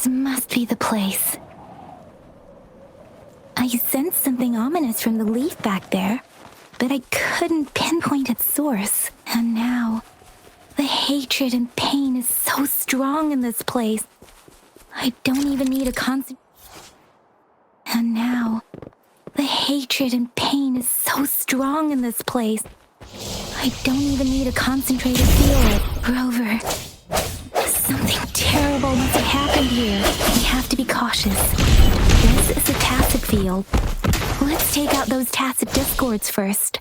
This must be the place. I sensed something ominous from the leaf back there, but I couldn't pinpoint its source. And now, the hatred and pain is so strong in this place. I don't even need a constant. And now, the hatred and pain is so strong in this place. I don't even need a concentrated feel it. Rover, something terrible must have happened here. We have to be cautious. This is a tacit field. Let's take out those tacit discords first.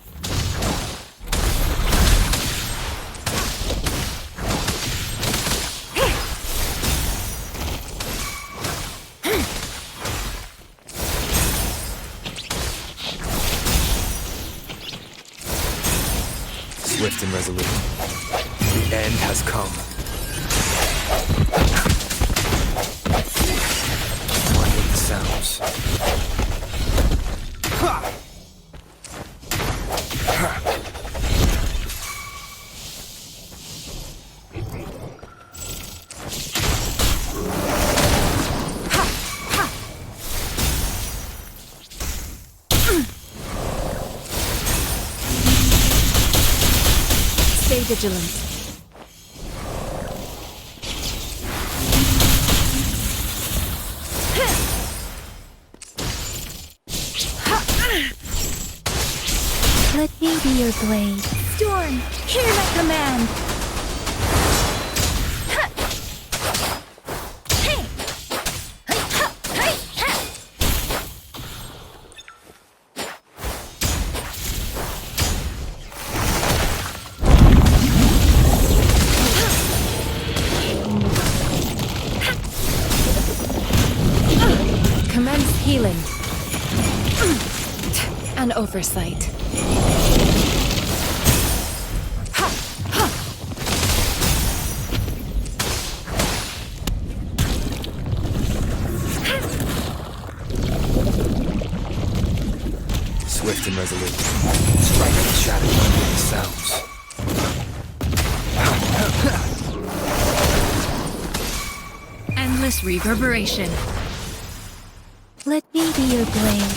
Swift and resolute. The end has come. One with the sounds. Stay vigilant. Let me be your blade. Storm, hear my command! Commence healing. An oversight. Swift and resolute. Strike the shadow under the sounds. Endless reverberation. Let me be your blade.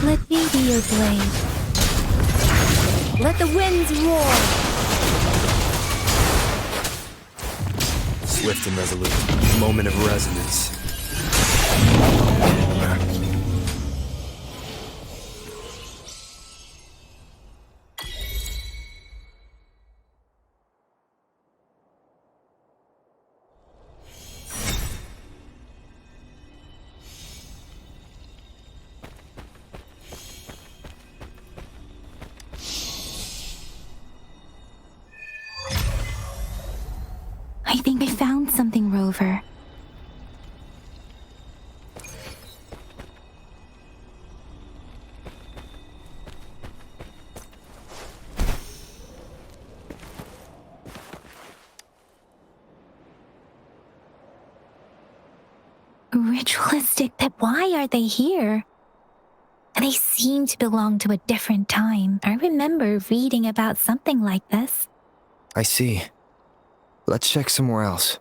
Let me be your blade. Let the winds roar. Swift and resolute. Moment of resonance. I think I found something, Rover. Ritualistic, but why are they here? They seem to belong to a different time. I remember reading about something like this. I see. Let's check somewhere else.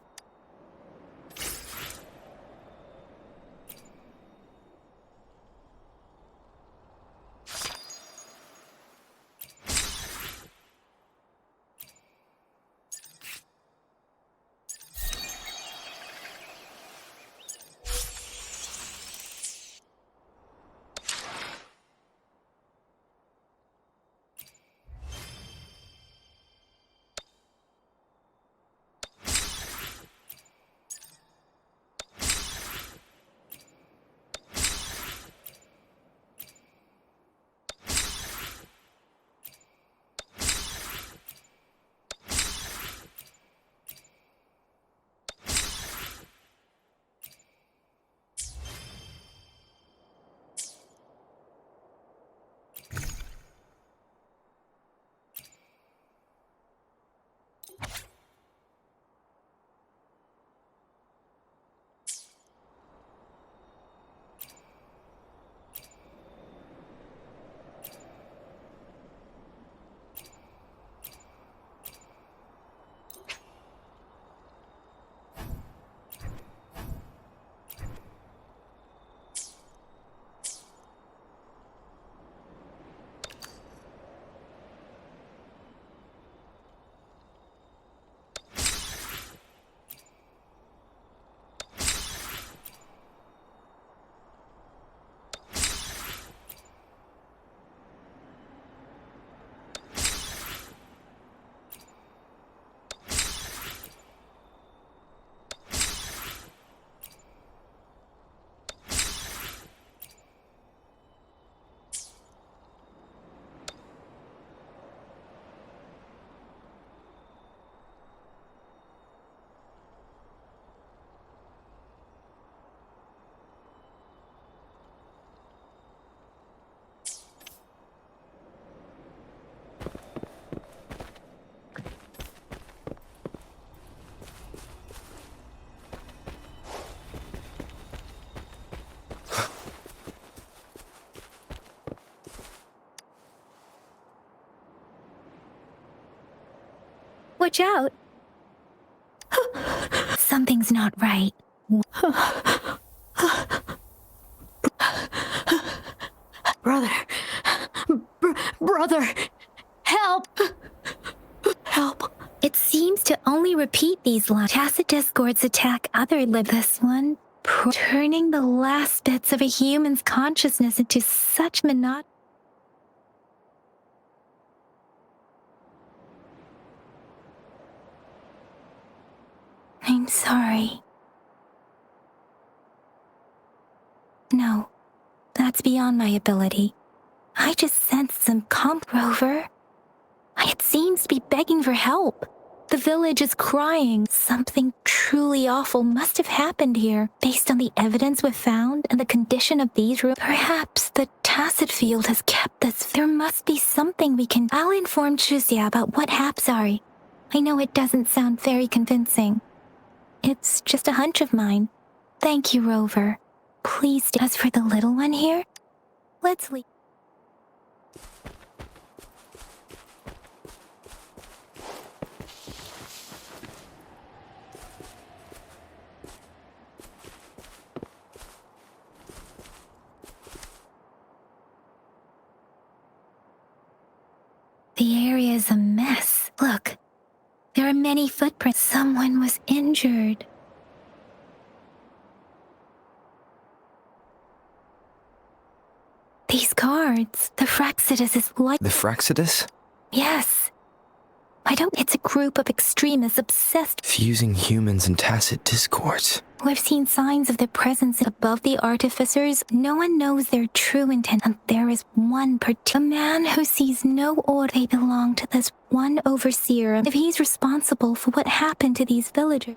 Watch out. Something's not right. Brother. Brother. Help. Help. It seems to only repeat these lines. Tacit discords attack other this one, turning the last bits of a human's consciousness into such monotony. I'm sorry. No, that's beyond my ability. I just sensed some Rover. It seems to be begging for help. The village is crying. Something truly awful must have happened here. Based on the evidence we've found and the condition of these rooms, perhaps the tacit field has kept this. There must be something we can. I'll inform Chuzia about what happened. Sorry. I know it doesn't sound very convincing. It's just a hunch of mine. Thank you, Rover. Please, as for the little one here, let's leave. The area is a mess. Look, there are many footprints. Someone was injured. These guards, the Fraxidus is like... The Fraxidus? Yes. It's a group of extremists obsessed... Fusing humans and tacit discords. We've seen signs of their presence above the artificers. No one knows their true intent, and there is one particular man who sees no order. They belong to this one overseer. If he's responsible for what happened to these villagers.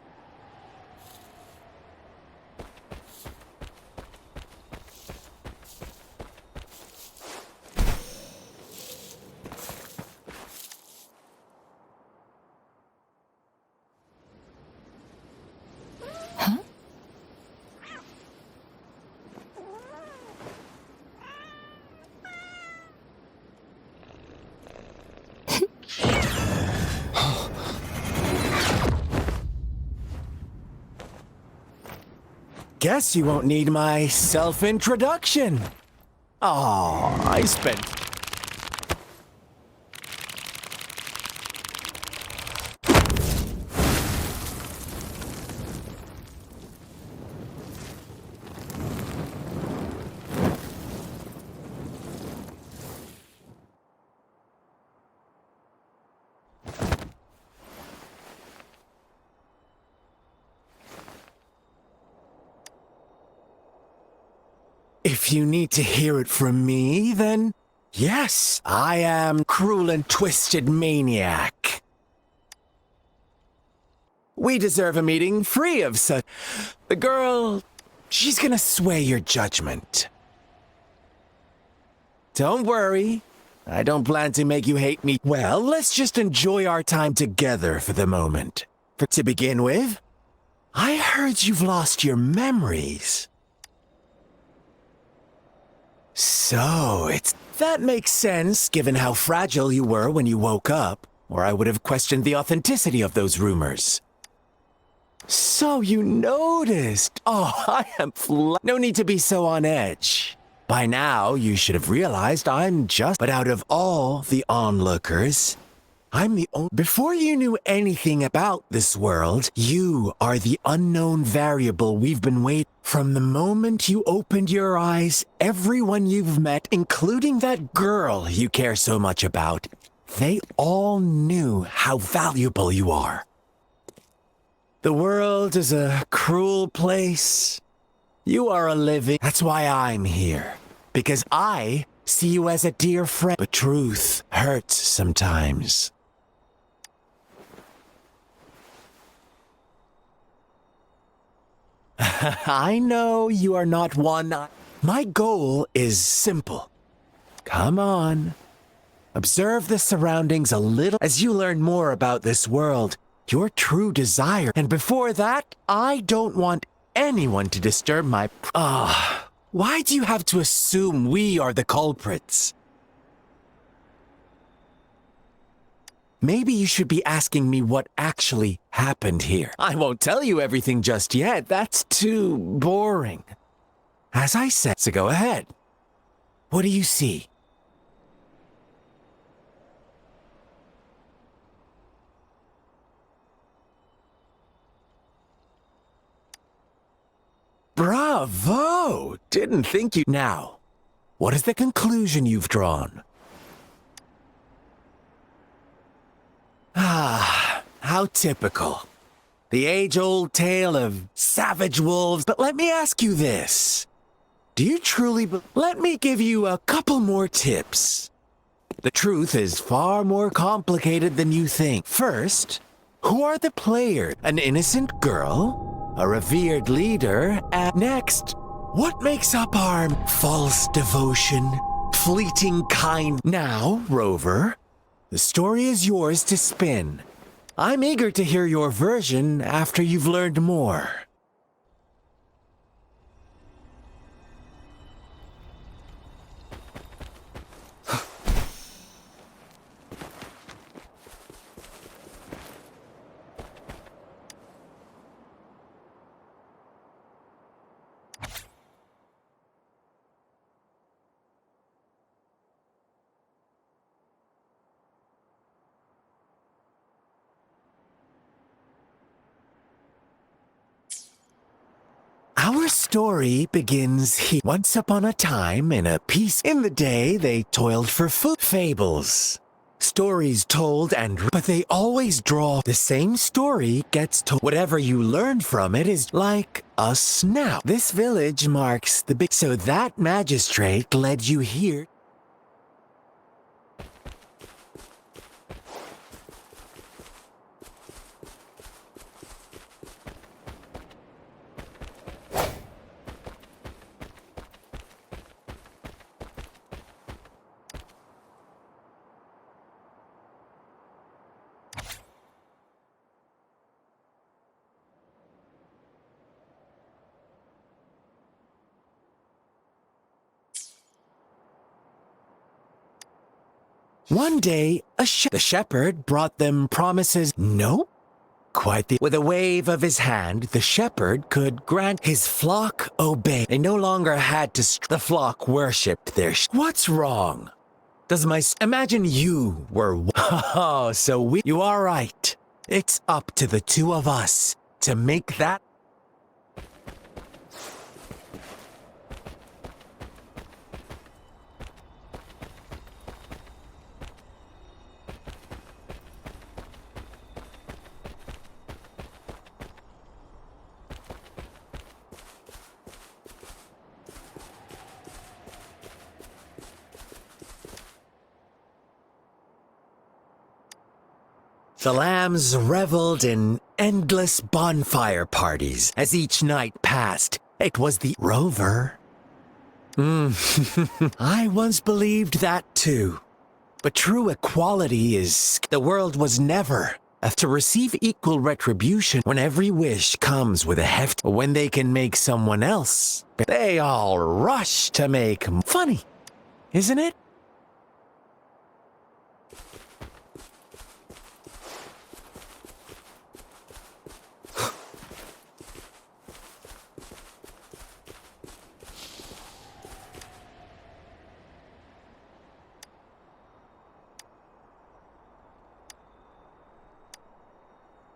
Guess you won't need my self-introduction. Oh, I spent... If you need to hear it from me, then yes, I am cruel and twisted maniac. We deserve a meeting free of such... The girl, she's gonna sway your judgment. Don't worry, I don't plan to make you hate me. Well, let's just enjoy our time together for the moment. To begin with, I heard you've lost your memories. So, that makes sense, given how fragile you were when you woke up, or I would have questioned the authenticity of those rumors. So you noticed. Oh, I am no need to be so on edge. By now, you should have realized I'm just... But out of all the onlookers, I'm the only... Before you knew anything about this world, you are the unknown variable we've been waiting. From the moment you opened your eyes, everyone you've met, including that girl you care so much about, they all knew how valuable you are. The world is a cruel place. You are a living... That's why I'm here. Because I see you as a dear friend. But truth hurts sometimes. I know you are not one. My goal is simple. Come on. Observe the surroundings a little as you learn more about this world, your true desire. And before that, I don't want anyone to disturb my... why do you have to assume we are the culprits? maybe you should be asking me what actually happened here. I won't tell you everything just yet. That's too boring. As I said, so go ahead. What do you see? Bravo! Didn't think you... Now, what is the conclusion you've drawn? Ah, how typical. The age-old tale of savage wolves. But let me ask you this. Do you truly let me give you a couple more tips. The truth is far more complicated than you think. First, who are the players? An innocent girl? A revered leader? And next, what makes up our false devotion? Fleeting kind? Now, Rover, the story is yours to spin. I'm eager to hear your version after you've learned more. Our story begins here. Once upon a time, in a peace in the day, they toiled for food. Fables. Stories told but they always draw the same story gets told. Whatever you learn from it is like a snap. This village marks the big... So that magistrate led you here. One day, the shepherd brought them promises. Nope. With a wave of his hand, the shepherd could grant his flock obey. They no longer had to the flock worshipped their What's wrong? Imagine you were... Oh, so you are right. It's up to the two of us to make that... The lambs reveled in endless bonfire parties. As each night passed, it was the Rover. I once believed that too. But true equality is... The world was never to receive equal retribution when every wish comes with a heft. When they can make someone else, they all rush to make... Funny, isn't it?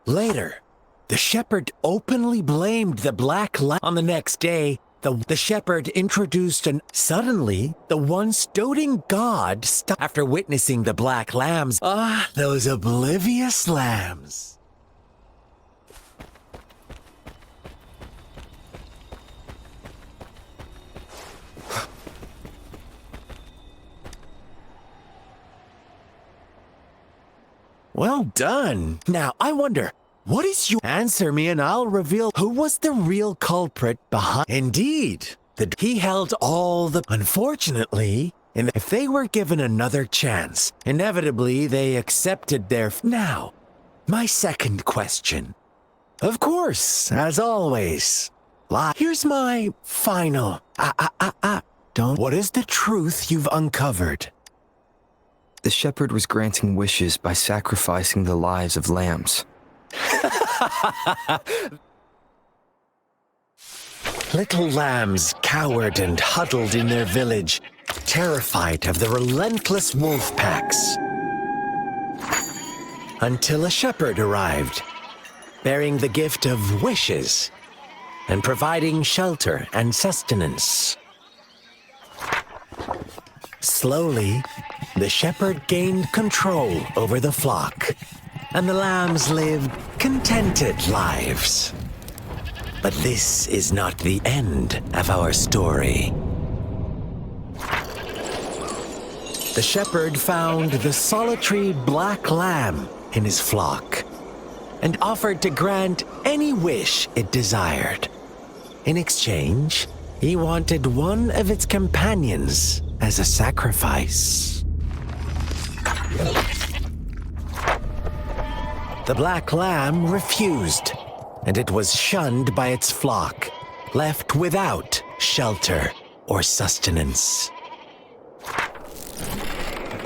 Later, the shepherd openly blamed the black lamb. On the next day, the shepherd introduced suddenly, the once doting god stopped after witnessing the black lambs. Ah, those oblivious lambs. Well done. Now, I wonder, what is your... Answer me and I'll reveal who was the real culprit behind... Indeed, he held all the... Unfortunately, if they were given another chance, inevitably they accepted their... Now, my second question. Of course, as always. Here's my final... Don't... What is the truth you've uncovered? The shepherd was granting wishes by sacrificing the lives of lambs. Little lambs cowered and huddled in their village, terrified of the relentless wolf packs. Until a shepherd arrived, bearing the gift of wishes and providing shelter and sustenance. Slowly, the shepherd gained control over the flock, and the lambs lived contented lives. But this is not the end of our story. The shepherd found the solitary black lamb in his flock and offered to grant any wish it desired. In exchange, he wanted one of its companions as a sacrifice. The black lamb refused, and it was shunned by its flock, left without shelter or sustenance.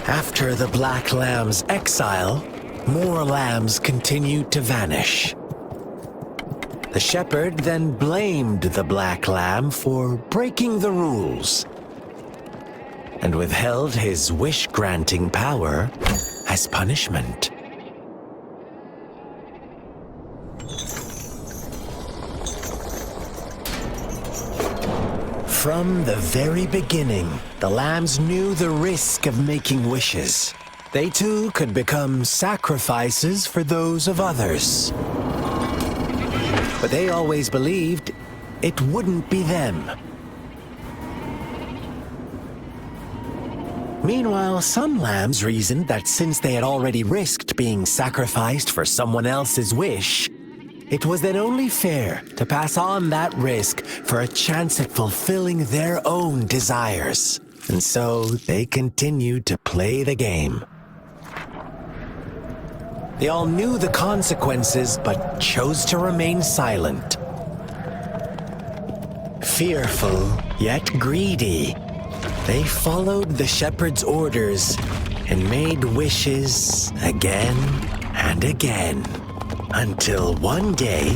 After the black lamb's exile, more lambs continued to vanish. The shepherd then blamed the black lamb for breaking the rules and withheld his wish-granting power as punishment. From the very beginning, the lambs knew the risk of making wishes. They too could become sacrifices for those of others. But they always believed it wouldn't be them. Meanwhile, some lambs reasoned that since they had already risked being sacrificed for someone else's wish, it was then only fair to pass on that risk for a chance at fulfilling their own desires. And so they continued to play the game. They all knew the consequences, but chose to remain silent. Fearful, yet greedy, they followed the shepherd's orders and made wishes again and again. Until one day,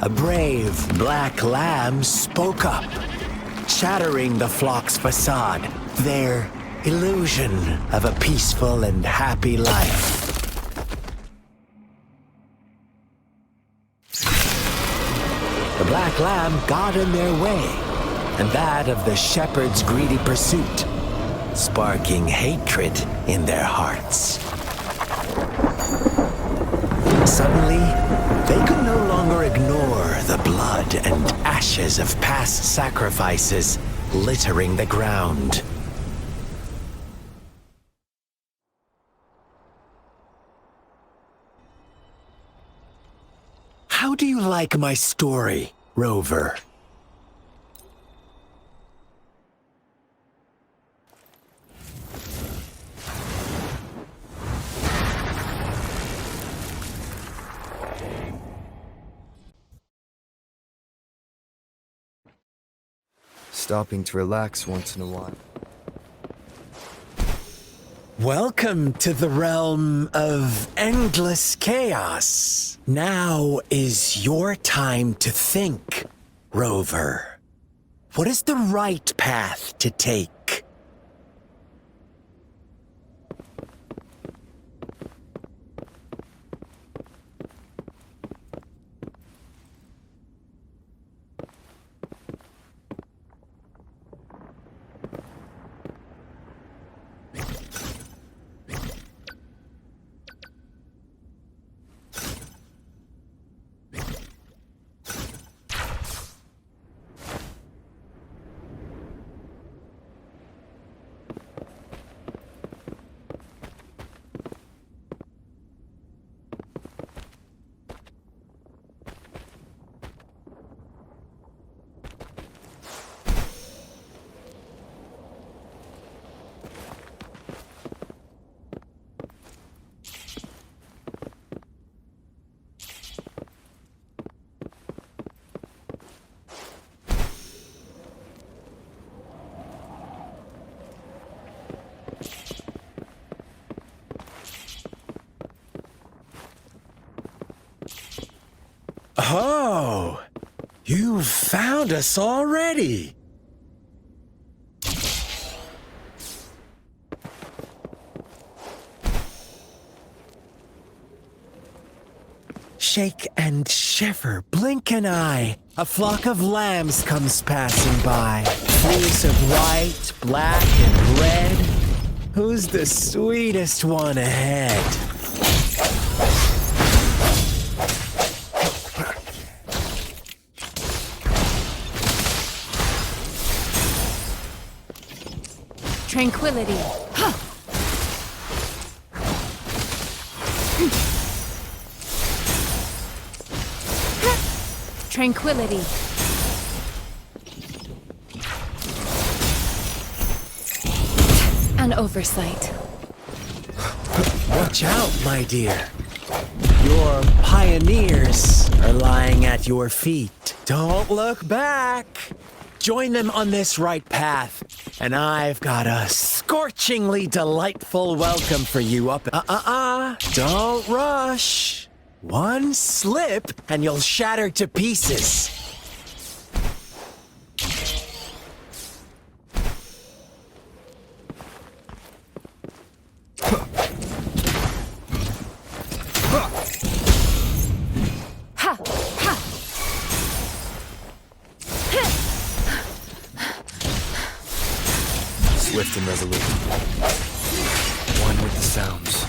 a brave black lamb spoke up, shattering the flock's facade, their illusion of a peaceful and happy life. The black lamb got in their way, and that of the shepherd's greedy pursuit, sparking hatred in their hearts. Suddenly, they could no longer ignore the blood and ashes of past sacrifices littering the ground. How do you like my story, Rover? Stopping to relax once in a while. Welcome to the realm of endless chaos. Now is your time to think, Rover. What is the right path to take? found us already. Shake and shiver, blink an eye. A flock of lambs comes passing by. Fleece of white, black, and red. Who's the sweetest one ahead? Tranquility. Tranquility. An oversight. Watch out, my dear. Your pioneers are lying at your feet. Don't look back. Join them on this right path, and I've got a scorchingly delightful welcome for you up. Don't rush. One slip, and you'll shatter to pieces. Ha! Ha! Swift and resolute. One with the sounds.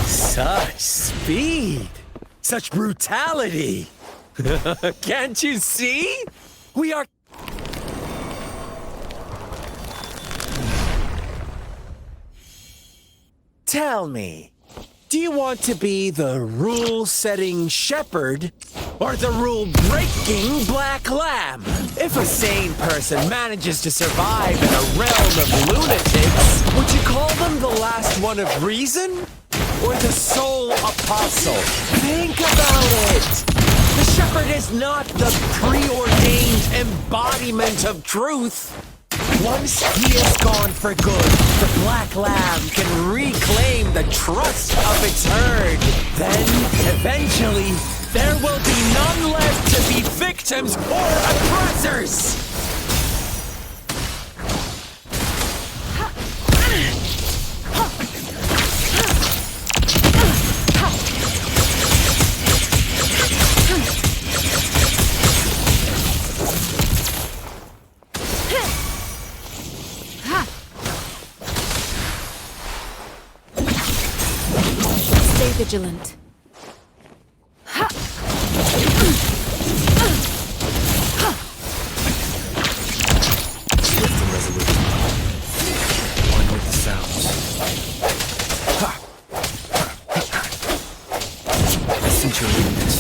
Such speed! Such brutality! Can't you see? We are... Tell me, do you want to be the rule-setting shepherd or the rule-breaking black lamb? If a sane person manages to survive in a realm of lunatics, would you call them the last one of reason? Or the sole apostle? Think about it! The shepherd is not the preordained embodiment of truth. Once he is gone for good, the black lamb can reclaim the trust of its herd. Then, eventually, there will be none left to be victims or oppressors! Stay vigilant. Swift and resolute. One with the sounds. I sense your weakness.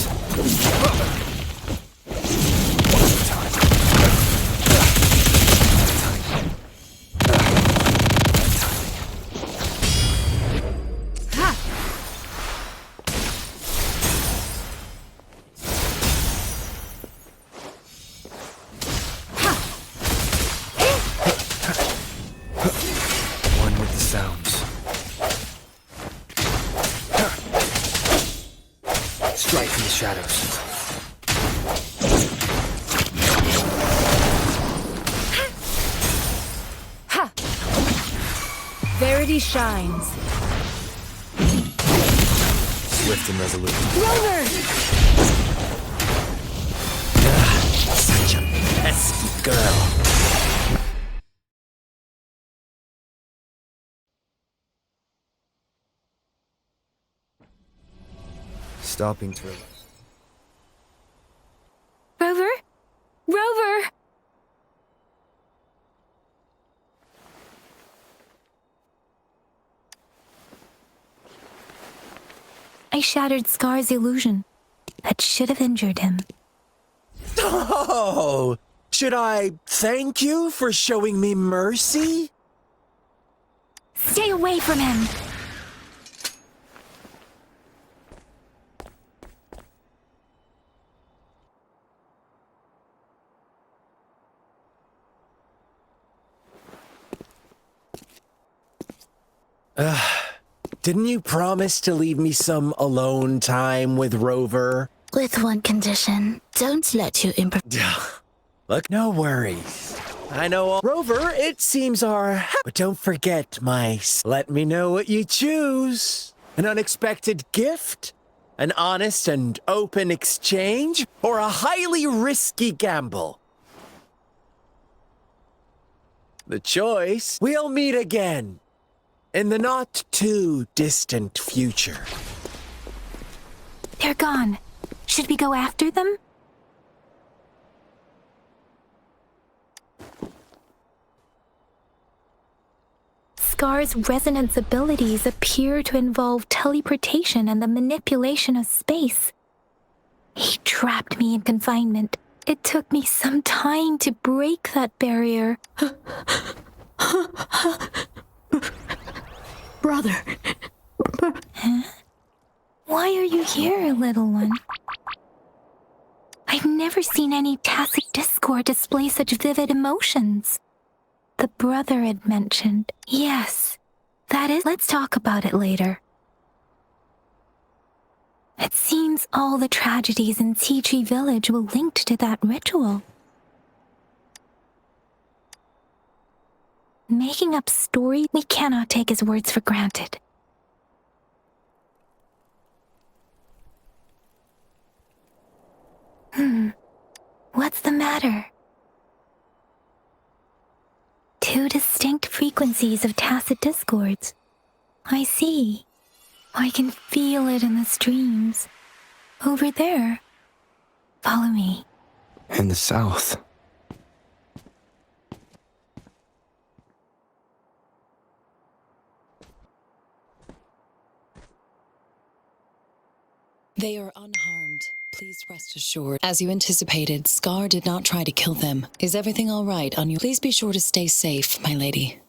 One with the sounds. Strike in the shadows. Ha! Verity shines. Swift and resolute. Rover! Such a pesky girl. Stopping through. Rover? Rover! I shattered Scar's illusion. That should have injured him. Oh! Should I thank you for showing me mercy? Stay away from him! Didn't you promise to leave me some alone time with Rover? With one condition. Don't let you Look, no worries. I know all Rover, it seems but don't forget let me know what you choose. An unexpected gift? An honest and open exchange? Or a highly risky gamble? The choice, we'll meet again. In the not too distant future. They're gone. Should we go after them? Scar's resonance abilities appear to involve teleportation and the manipulation of space. He trapped me in confinement. It took me some time to break that barrier. Brother. Huh? Why are you here, little one? I've never seen any tacit discord display such vivid emotions. The brother had mentioned. Yes, that is. Let's talk about it later. It seems all the tragedies in Tea Tree Village were linked to that ritual. Making up stories, we cannot take his words for granted. What's the matter? Two distinct frequencies of tacit discords. I see. I can feel it in the streams. Over there. Follow me. In the south. They are unharmed. Please rest assured. As you anticipated, Scar did not try to kill them. Is everything all right on you? Please be sure to stay safe, my lady.